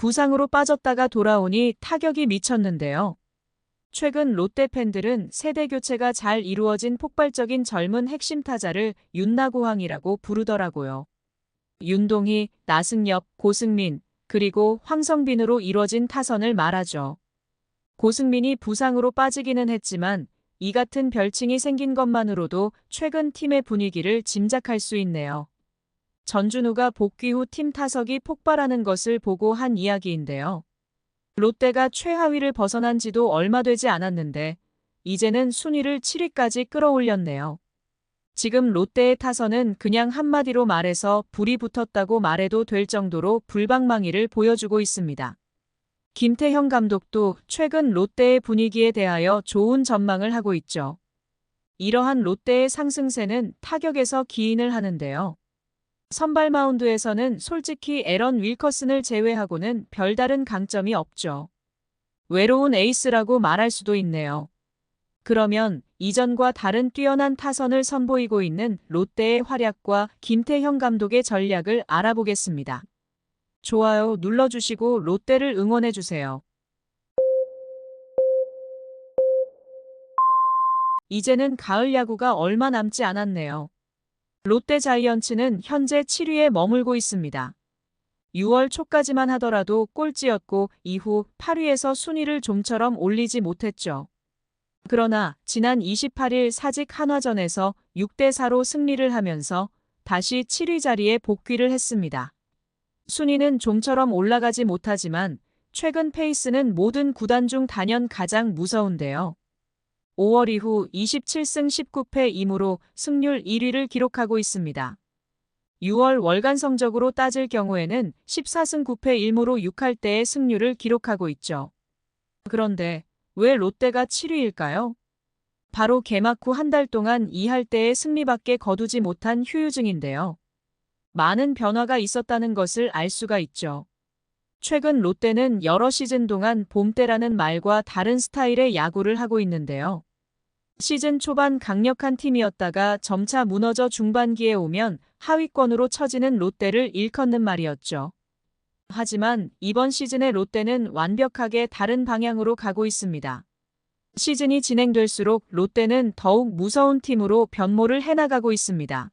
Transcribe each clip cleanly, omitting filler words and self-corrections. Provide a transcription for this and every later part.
부상으로 빠졌다가 돌아오니 타격이 미쳤는데요. 최근 롯데 팬들은 세대 교체가 잘 이루어진 폭발적인 젊은 핵심 타자를 윤나고황이라고 부르더라고요. 윤동희, 나승엽, 고승민, 그리고 황성빈으로 이뤄진 타선을 말하죠. 고승민이 부상으로 빠지기는 했지만 이 같은 별칭이 생긴 것만으로도 최근 팀의 분위기를 짐작할 수 있네요. 전준우가 복귀 후 팀 타석이 폭발하는 것을 보고 한 이야기인데요. 롯데가 최하위를 벗어난 지도 얼마 되지 않았는데 이제는 순위를 7위까지 끌어올렸네요. 지금 롯데의 타선은 그냥 한마디로 말해서 불이 붙었다고 말해도 될 정도로 불방망이를 보여주고 있습니다. 김태형 감독도 최근 롯데의 분위기에 대하여 좋은 전망을 하고 있죠. 이러한 롯데의 상승세는 타격에서 기인을 하는데요. 선발 마운드에서는 솔직히 에런 윌커슨을 제외하고는 별다른 강점이 없죠. 외로운 에이스라고 말할 수도 있네요. 그러면 이전과 다른 뛰어난 타선을 선보이고 있는 롯데의 활약과 김태형 감독의 전략을 알아보겠습니다. 좋아요 눌러주시고 롯데를 응원해주세요. 이제는 가을 야구가 얼마 남지 않았네요. 롯데 자이언츠는 현재 7위에 머물고 있습니다. 6월 초까지만 하더라도 꼴찌였고 이후 8위에서 순위를 좀처럼 올리지 못했죠. 그러나 지난 28일 사직 한화전에서 6대4로 승리를 하면서 다시 7위 자리에 복귀를 했습니다. 순위는 좀처럼 올라가지 못하지만 최근 페이스는 모든 구단 중 단연 가장 무서운데요. 5월 이후 27승 19패 2무로 승률 1위를 기록하고 있습니다. 6월 월간 성적으로 따질 경우에는 14승 9패 1무로 6할 때의 승률을 기록하고 있죠. 그런데 왜 롯데가 7위일까요? 바로 개막 후 한 달 동안 2할 때의 승리밖에 거두지 못한 휴유증인데요. 많은 변화가 있었다는 것을 알 수가 있죠. 최근 롯데는 여러 시즌 동안 봄때라는 말과 다른 스타일의 야구를 하고 있는데요. 시즌 초반 강력한 팀이었다가 점차 무너져 중반기에 오면 하위권으로 처지는 롯데를 일컫는 말이었죠. 하지만 이번 시즌의 롯데는 완벽하게 다른 방향으로 가고 있습니다. 시즌이 진행될수록 롯데는 더욱 무서운 팀으로 변모를 해나가고 있습니다.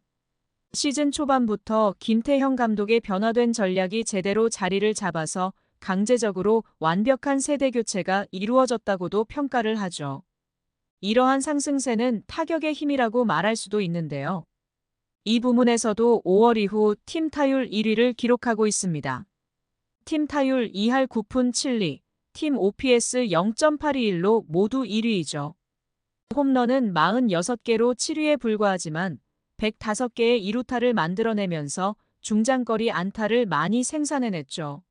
시즌 초반부터 김태형 감독의 변화된 전략이 제대로 자리를 잡아서 강제적으로 완벽한 세대 교체가 이루어졌다고도 평가를 하죠. 이러한 상승세는 타격의 힘이라고 말할 수도 있는데요. 이 부문에서도 5월 이후 팀 타율 1위를 기록하고 있습니다. 팀 타율 2할 9푼 7리, 팀 OPS 0.821로 모두 1위이죠. 홈런은 46개로 7위에 불과하지만 105개의 2루타를 만들어내면서 중장거리 안타를 많이 생산해냈죠.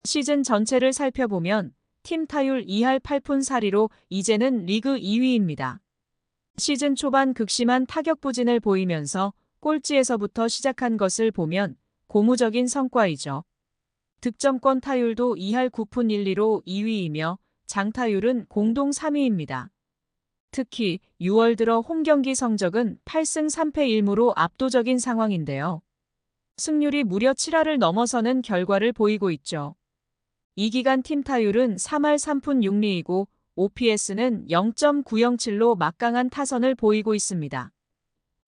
시즌 전체를 살펴보면 팀 타율 2할 8푼 4리로 이제는 리그 2위입니다. 시즌 초반 극심한 타격 부진을 보이면서 꼴찌에서부터 시작한 것을 보면 고무적인 성과이죠. 득점권 타율도 2할 9푼 1리로 2위이며 장타율은 공동 3위입니다. 특히 6월 들어 홈경기 성적은 8승 3패 1무로 압도적인 상황인데요. 승률이 무려 7할을 넘어서는 결과를 보이고 있죠. 이 기간 팀 타율은 3할 3푼 6리이고 OPS는 0.907로 막강한 타선을 보이고 있습니다.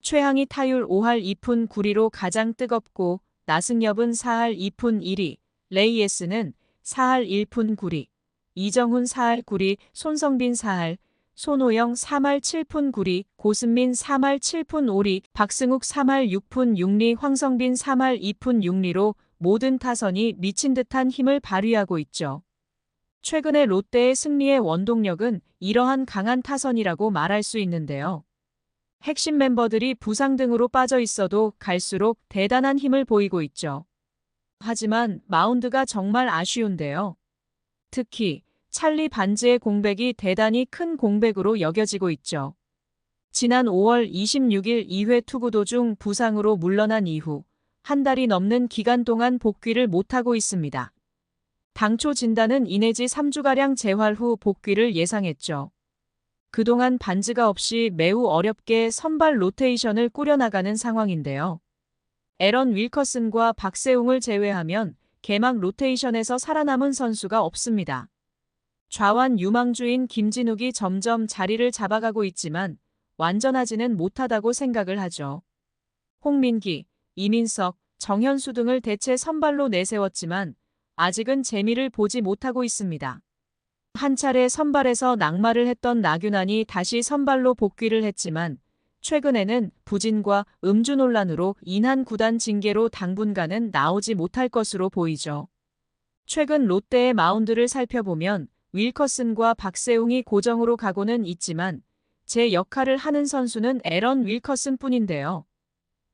최항이 타율 5할 2푼 9리로 가장 뜨겁고 나승엽은 4할 2푼 1리, 레이에스는 4할 1푼 9리, 이정훈 4할 9리, 손성빈 4할, 손호영 3할 7푼 9리, 고승민 3할 7푼 5리, 박승욱 3할 6푼 6리, 황성빈 3할 2푼 6리로 모든 타선이 미친 듯한 힘을 발휘하고 있죠. 최근의 롯데의 승리의 원동력은 이러한 강한 타선이라고 말할 수 있는데요. 핵심 멤버들이 부상 등으로 빠져 있어도 갈수록 대단한 힘을 보이고 있죠. 하지만 마운드가 정말 아쉬운데요. 특히 찰리 반즈의 공백이 대단히 큰 공백으로 여겨지고 있죠. 지난 5월 26일 2회 투구 도중 부상으로 물러난 이후 한 달이 넘는 기간 동안 복귀를 못하고 있습니다. 당초 진단은 이내지 3주가량 재활 후 복귀를 예상했죠. 그동안 반즈가 없이 매우 어렵게 선발 로테이션을 꾸려나가는 상황인데요. 에런 윌커슨과 박세웅을 제외하면 개막 로테이션에서 살아남은 선수가 없습니다. 좌완 유망주인 김진욱이 점점 자리를 잡아가고 있지만 완전하지는 못하다고 생각을 하죠. 홍민기, 이민석, 정현수 등을 대체 선발로 내세웠지만 아직은 재미를 보지 못하고 있습니다. 한 차례 선발에서 낙마를 했던 나균안이 다시 선발로 복귀를 했지만 최근에는 부진과 음주 논란으로 인한 구단 징계로 당분간은 나오지 못할 것으로 보이죠. 최근 롯데의 마운드를 살펴보면 윌커슨과 박세웅이 고정으로 가고는 있지만 제 역할을 하는 선수는 에런 윌커슨 뿐인데요.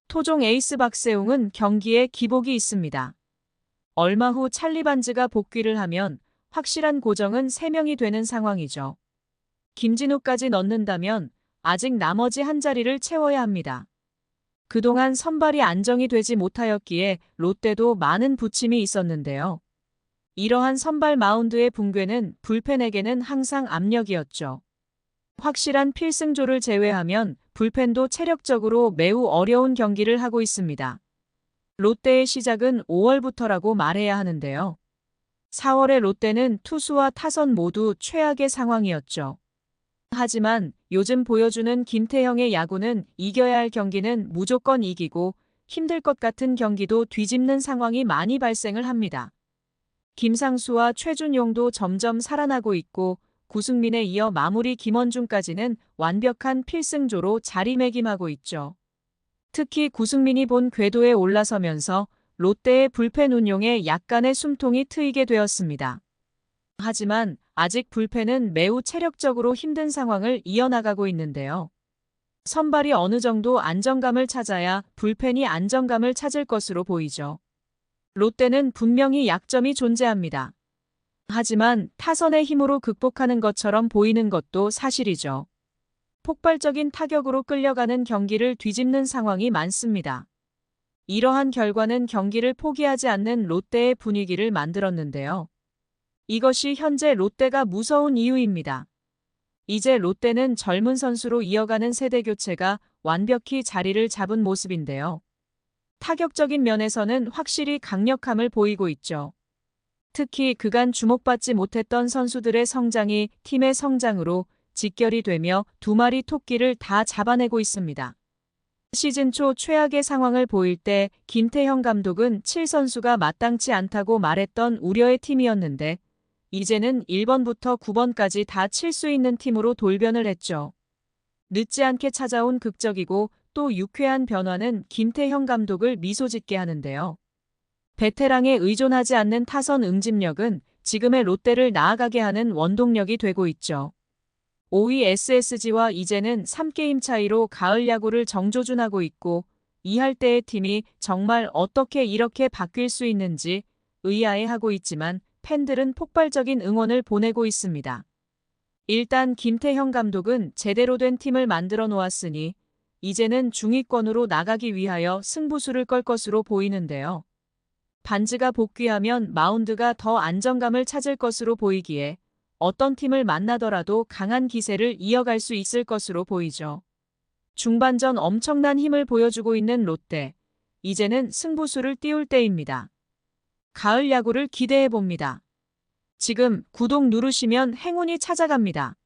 토종 에이스 박세웅은 경기에 기복이 있습니다. 얼마 후 찰리 반즈가 복귀를 하면 확실한 고정은 3명이 되는 상황이죠. 김진욱까지 넣는다면 아직 나머지 한 자리를 채워야 합니다. 그동안 선발이 안정이 되지 못하였기에 롯데도 많은 부침이 있었는데요. 이러한 선발 마운드의 붕괴는 불펜에게는 항상 압력이었죠. 확실한 필승조를 제외하면 불펜도 체력적으로 매우 어려운 경기를 하고 있습니다. 롯데의 시작은 5월부터라고 말해야 하는데요. 4월에 롯데는 투수와 타선 모두 최악의 상황이었죠. 하지만 요즘 보여주는 김태형의 야구는 이겨야 할 경기는 무조건 이기고 힘들 것 같은 경기도 뒤집는 상황이 많이 발생을 합니다. 김상수와 최준용도 점점 살아나고 있고 구승민에 이어 마무리 김원중까지는 완벽한 필승조로 자리매김하고 있죠. 특히 구승민이 본 궤도에 올라서면서 롯데의 불펜 운용에 약간의 숨통이 트이게 되었습니다. 하지만 아직 불펜은 매우 체력적으로 힘든 상황을 이어나가고 있는데요. 선발이 어느 정도 안정감을 찾아야 불펜이 안정감을 찾을 것으로 보이죠. 롯데는 분명히 약점이 존재합니다. 하지만 타선의 힘으로 극복하는 것처럼 보이는 것도 사실이죠. 폭발적인 타격으로 끌려가는 경기를 뒤집는 상황이 많습니다. 이러한 결과는 경기를 포기하지 않는 롯데의 분위기를 만들었는데요. 이것이 현재 롯데가 무서운 이유입니다. 이제 롯데는 젊은 선수로 이어가는 세대 교체가 완벽히 자리를 잡은 모습인데요. 타격적인 면에서는 확실히 강력함을 보이고 있죠. 특히 그간 주목받지 못했던 선수들의 성장이 팀의 성장으로 직결이 되며 2마리 토끼를 다 잡아내고 있습니다. 시즌 초 최악의 상황을 보일 때 김태형 감독은 7선수가 마땅치 않다고 말했던 우려의 팀이었는데 이제는 1번부터 9번까지 다 칠 수 있는 팀으로 돌변을 했죠. 늦지 않게 찾아온 극적이고 또 유쾌한 변화는 김태형 감독을 미소짓게 하는데요. 베테랑에 의존하지 않는 타선 응집력은 지금의 롯데를 나아가게 하는 원동력이 되고 있죠. 5위 SSG와 이제는 3게임 차이로 가을 야구를 정조준하고 있고 이할 때의 팀이 정말 어떻게 이렇게 바뀔 수 있는지 의아해하고 있지만 팬들은 폭발적인 응원을 보내고 있습니다. 일단 김태형 감독은 제대로 된 팀을 만들어 놓았으니 이제는 중위권으로 나가기 위하여 승부수를 걸 것으로 보이는데요. 반즈가 복귀하면 마운드가 더 안정감을 찾을 것으로 보이기에 어떤 팀을 만나더라도 강한 기세를 이어갈 수 있을 것으로 보이죠. 중반전 엄청난 힘을 보여주고 있는 롯데. 이제는 승부수를 띄울 때입니다. 가을 야구를 기대해 봅니다. 지금 구독 누르시면 행운이 찾아갑니다.